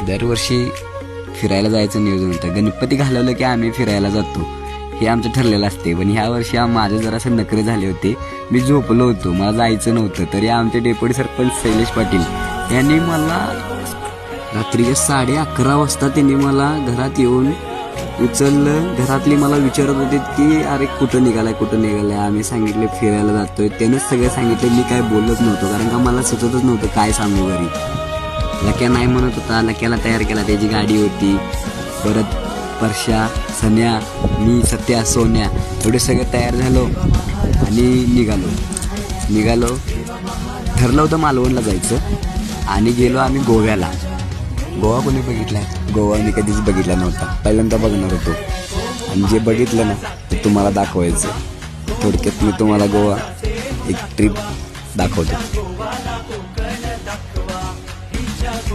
दरवर्षी फिरायला जायचं नियोजन होतं. गणपती घालवलं की आम्ही फिरायला जातो हे आमचं ठरलेलं असते. पण ह्या वर्षी माझे जरासे नखरे झाले होते. मी झोपलो होतो, मला जायचं नव्हतं. तरी आमचे डेप्युटी सरपंच शैलेश पाटील यांनी मला रात्रीचे 11:30 वाजता त्यांनी मला घरात येऊन उचललं. घरातली मला विचारत होते की अरे कुठं निघालाय. आम्ही सांगितले फिरायला जातोय. त्यानंच सगळं सांगितलं. मी काय बोलत नव्हतो कारण का मला सुचतच नव्हतं काय सांगू घरी. लक्या नाही म्हणत होता. लक्याला तयार केला, त्याची गाडी होती. परत परश्या, सन्या, मी, सत्या, सोन्या एवढे सगळे तयार झालो आणि निघालो. ठरलं होतं मालवणला जायचं आणि गेलो आम्ही गोव्याला. गोवा कोणी बघितला आहे? गोवा मी कधीच बघितला नव्हता, पहिल्यांदा बघणार होतो. आणि जे बघितलं ना ते तुम्हाला दाखवायचं. थोडक्यात मी तुम्हाला गोवा एक ट्रिप दाखवतो.